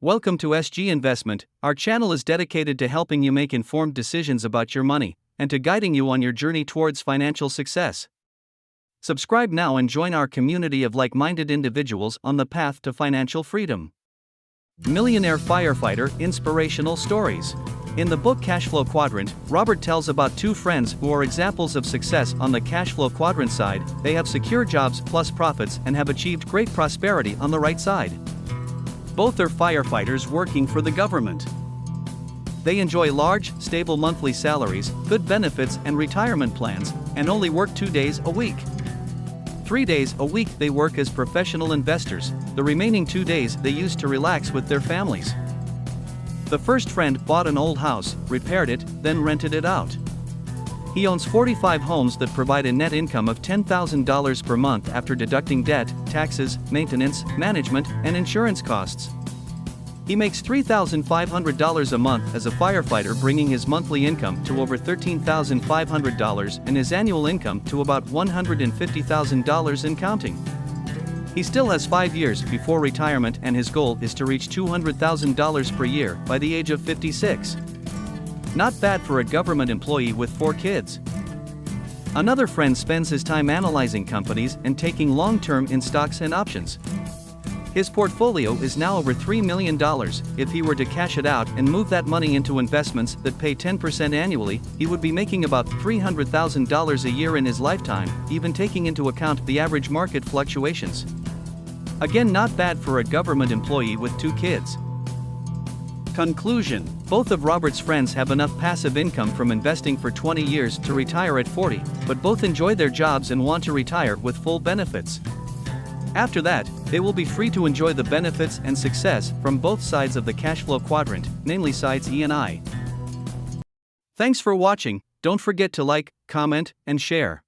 Welcome to SG Investment. Our channel is dedicated to helping you make informed decisions about your money and to guiding you on your journey towards financial success. Subscribe now and join our community of like-minded individuals on the path to financial freedom. Millionaire Firefighter Inspirational Stories. In the book Cash Flow Quadrant, Robert tells about two friends who are examples of success on the cash flow quadrant side. They have secure jobs plus profits and have achieved great prosperity on the right side. Both are firefighters working for the government. They enjoy large, stable monthly salaries, good benefits and retirement plans, and only work 2 days a week. 3 days a week they work as professional investors, the remaining 2 days they use to relax with their families. The first friend bought an old house, repaired it, then rented it out. He owns 45 homes that provide a net income of $10,000 per month after deducting debt, taxes, maintenance, management, and insurance costs. He makes $3,500 a month as a firefighter, bringing his monthly income to over $13,500 and his annual income to about $150,000 and counting. He still has 5 years before retirement and his goal is to reach $200,000 per year by the age of 56. Not bad for a government employee with 4 kids. Another friend spends his time analyzing companies and taking long-term in stocks and options. His portfolio is now over $3 million. If he were to cash it out and move that money into investments that pay 10% annually, he would be making about $300,000 a year in his lifetime, even taking into account the average market fluctuations. Again, not bad for a government employee with 2 kids. Conclusion: both of Robert's friends have enough passive income from investing for 20 years to retire at 40, but both enjoy their jobs and want to retire with full benefits. After that, they will be free to enjoy the benefits and success from both sides of the cash flow quadrant, namely sides E and I. Thanks for watching. Don't forget to like, comment, and share.